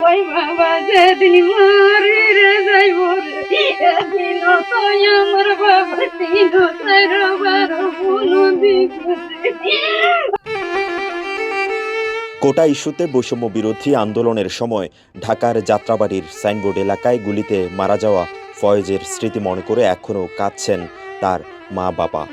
ওই বাবা যেদিন মরি রে যাইব রে, এদিন তো আমার বাবা 3-4 কোনো দিক কোটা ইস্যুতে বৈষম্য বিরোধী আন্দোলনের সময় ঢাকার যাত্রাবাড়ির সাইনবোর্ড এলাকায় গুলিতে মারা যাওয়া ফয়েজের স্মৃতি মনে করে এখনও কাঁদছেন তার মা বাবা।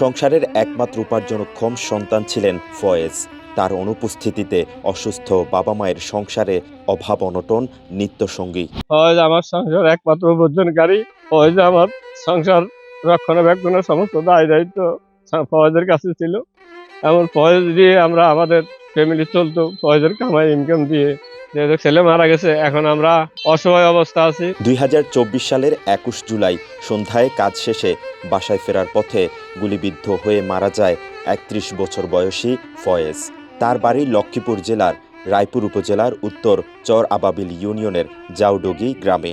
সংসারের একমাত্র উপার্জনক্ষম সন্তান ছিলেন ফয়েজ। তার অনুপস্থিতিতে অসুস্থ বাবা মায়ের সংসারে অভাব অনটন নিত্যসঙ্গী। ফয়েজ আমার সংসার একমাত্র উপার্জনকারী। ফয়েজ আমার সংসার রক্ষণাবেক্ষণের সমস্ত দায় দায়িত্ব ফয়েজের কাছে ছিল। এমন ফয়েজ দিয়ে আমরা আমাদের ফ্যামিলি চলতো, ফয়েজের কামাই ইনকাম দিয়ে। যেহেতু ছেলে মারা গেছে, এখন আমরা অসহায় অবস্থা আছি। 2024 সালের 21 জুলাই সন্ধ্যায় কাজ শেষে বাসায় ফেরার পথে গুলিবিদ্ধ হয়ে মারা যায় 31 বছর বয়সী ফয়েজ। তার বাড়ি লক্ষ্মীপুর জেলার রায়পুর উপজেলার উত্তর চর আবাবিল ইউনিয়নের জাউডগি গ্রামে।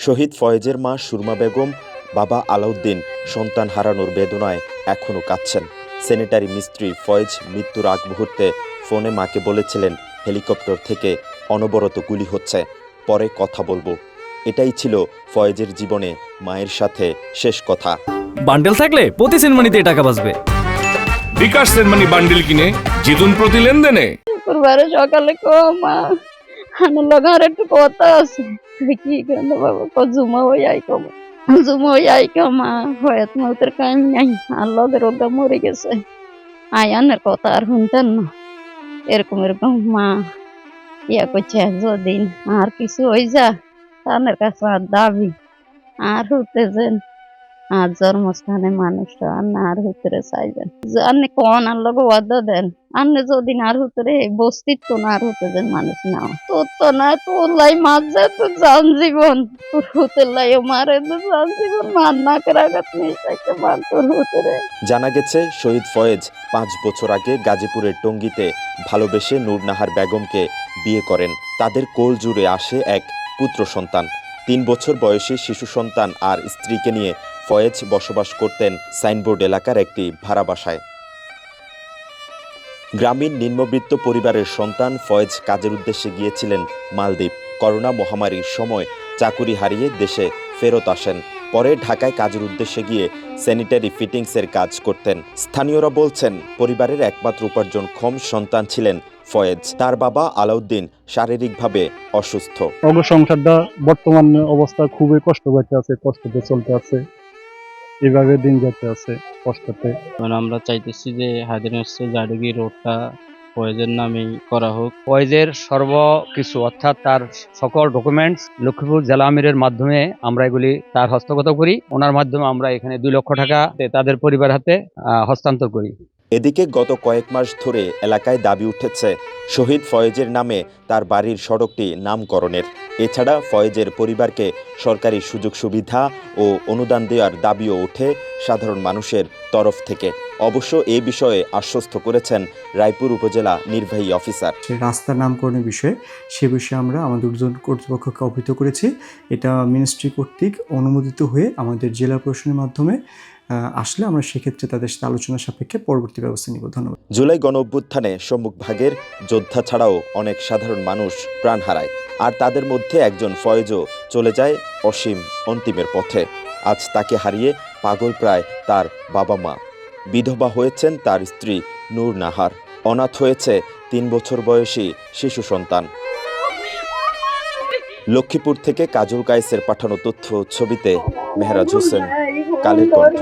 শহীদ ফয়েজের মা সুরমা বেগম, বাবা আলাউদ্দিন সন্তান হারানোর বেদনায় এখনও কাঁদছেন। স্যানিটারি মিস্ত্রি ফয়েজ মৃত্যুর আগ মুহূর্তে ফোনে মাকে বলেছিলেন, হেলিকপ্টার থেকে অনবরত গুলি হচ্ছে, পরে কথা বলবো। এটাই ছিল ফয়েজের জীবনে মায়ের সাথে শেষ কথা। বান্ডেল থাকলে প্রতি সেনমানিতে টাকা বাঁচবে। বিকাশ সেনমানি বান্ডেল কিনে জিতুন প্রতি লেনদেনে। শুক্রবারে সকালে মা আমার লগে আর একটু কথা আছে, কি কেন বাবা জুমা হয়ে আই জুমা হয়ে আই মা হয়াত মৌতের কাম নাই, আর লগে রোগা মরে গেছে, আয়ানের কথা আর শুনতেন না। এরকম এরকম মা ইয়া করছে, যদি আর কিছু হয়ে যা তাদের কাছে আর দাবি আর হতে যেন আর জন্মস্থানে মানুষটা আর না আর হুতরে চাইবেন, আপনি কোন আর লোক ওয়াদা দেন, আপনি যদি আর হুতরে বস্তিত্ব না আর হতে যেন মানুষ না তোর তো না তোর লাই মার যায় তো জান জীবন, তোর হুতের লাই মারে তো জান জীবন, মার না করাঘাত নেই চাইতে মার তোর হুতরে। জানা গেছে শহীদ ফয়েজ 5 বছর আগে গাজীপুরের টঙ্গীতে ভালোবেসে নূরনাহার বেগমকে বিয়ে করেন। তাদের কোল জুড়ে আসে এক পুত্র সন্তান। 3 বছর বয়সী শিশু সন্তান আর স্ত্রীকে নিয়ে ফয়েজ বসবাস করতেন সাইনবোর্ড এলাকার একটি ভাড়া বাসায়। গ্রামীণ নিম্নবিত্ত পরিবারের সন্তান ফয়েজ কাজের উদ্দেশ্যে গিয়েছিলেন মালদ্বীপ। করোনা মহামারীর সময় চাকুরি হারিয়ে দেশে ফেরত আসেন। পরে ঢাকায় কাজের উদ্দেশ্যে গিয়ে স্যানিটারি ফিটিংসের কাজ করতেন। স্থানীয়রা বলছেন, পরিবারের একমাত্র উপার্জনক্ষম সন্তান ছিলেন ফয়েজ। তার বাবা আলাউদ্দিন শারীরিকভাবে অসুস্থ। সংসারটা বর্তমান অবস্থা খুবই কষ্ট করতে আছে, কষ্টতে চলতে আছে, এভাবে দিন যেতে আছে কষ্টতে। আমরা চাইতেছি যে হায়দ্রাবাদ জাডুগি রোডটা ফয়েজের নামেই করা হোক। ফয়েজের সর্বকিছু অর্থাৎ তার সকল ডকুমেন্টস লক্ষ্মীপুর জেলা আমিরের মাধ্যমে আমরা এগুলি তার হস্তগত করি। ওনার মাধ্যমে আমরা এখানে 2 লক্ষ টাকা তাদের পরিবার হাতে হস্তান্তর করি। এদিকে গত কয়েক মাস ধরে এলাকায় দাবি উঠেছে শহীদ ফয়েজের নামে তার বাড়ির সড়কটি নামকরণের। এছাড়া ফয়েজের পরিবারকে সরকারি সুযোগ সুবিধা ও অনুদান দেওয়ার দাবিও ওঠে সাধারণ মানুষের তরফ থেকে। অবশ্য এ বিষয়ে আশ্বস্ত করেছেন রায়পুর উপজেলা নির্বাহী অফিসার। রাস্তার নামকরণের বিষয়ে সে বিষয়ে আমরা আমাদের ঊর্ধ্বতন কর্তৃপক্ষকে অবহিত করেছি। এটা মিনিস্ট্রি কর্তৃক অনুমোদিত হয়ে আমাদের জেলা প্রশাসনের মাধ্যমে আসলে আমরা সেক্ষেত্রে তাদের সাথে আলোচনা সাপেক্ষে পরবর্তী ব্যবস্থা নিব। ধন্যবাদ। জুলাই গণঅভ্যুত্থানে সম্মুখভাগের যোদ্ধা ছাড়াও অনেক সাধারণ মানুষ প্রাণ হারায়, আর তাদের মধ্যে একজন ফয়েজও চলে যায় অসীম অন্তিমের পথে। আজ তাকে হারিয়ে পাগল প্রায় তার বাবা মা। বিধবা হয়েছেন তার স্ত্রী নূর নাহার। অনাথ হয়েছে 3 বছর বয়সী শিশু সন্তান। লক্ষ্মীপুর থেকে কাজল কায়েসের পাঠানো তথ্য ছবিতে মেহরাজ হোসেন, কালের কণ্ঠ।